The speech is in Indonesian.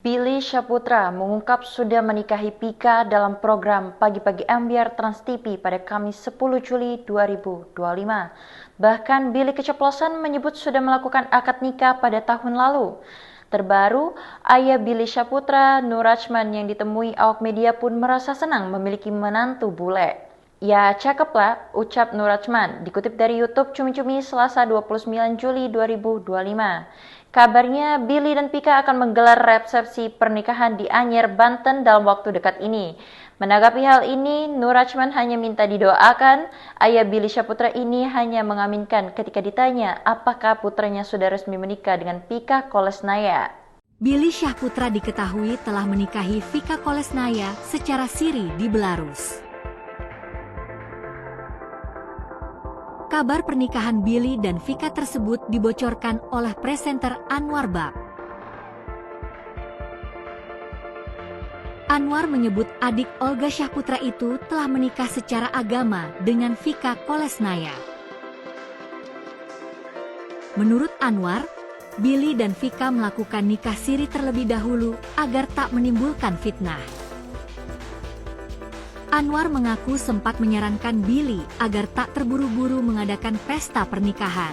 Billy Syahputra mengungkap sudah menikahi Pika dalam program Pagi-Pagi Ambyar Trans TV pada Kamis 10 Juli 2025. Bahkan Billy keceplosan menyebut sudah melakukan akad nikah pada tahun lalu. Terbaru, ayah Billy Syahputra, Nur Rachman yang ditemui awak media pun merasa senang memiliki menantu bule. Ya cakep lah, ucap Nur Rachman, dikutip dari YouTube Cumi-Cumi Selasa 29 Juli 2025. Kabarnya Billy dan Pika akan menggelar resepsi pernikahan di Anyer, Banten dalam waktu dekat ini. Menanggapi hal ini, Nur Rachman hanya minta didoakan. Ayah Billy Syahputra ini hanya mengaminkan ketika ditanya apakah putranya sudah resmi menikah dengan Pika Kolesnaya. Billy Syahputra diketahui telah menikahi Vika Kolesnaya secara siri di Belarus. Kabar pernikahan Billy dan Vika tersebut dibocorkan oleh presenter Anwar Bab. Anwar menyebut adik Olga Syahputra itu telah menikah secara agama dengan Vika Kolesnaya. Menurut Anwar, Billy dan Vika melakukan nikah siri terlebih dahulu agar tak menimbulkan fitnah. Anwar mengaku sempat menyarankan Billy agar tak terburu-buru mengadakan pesta pernikahan.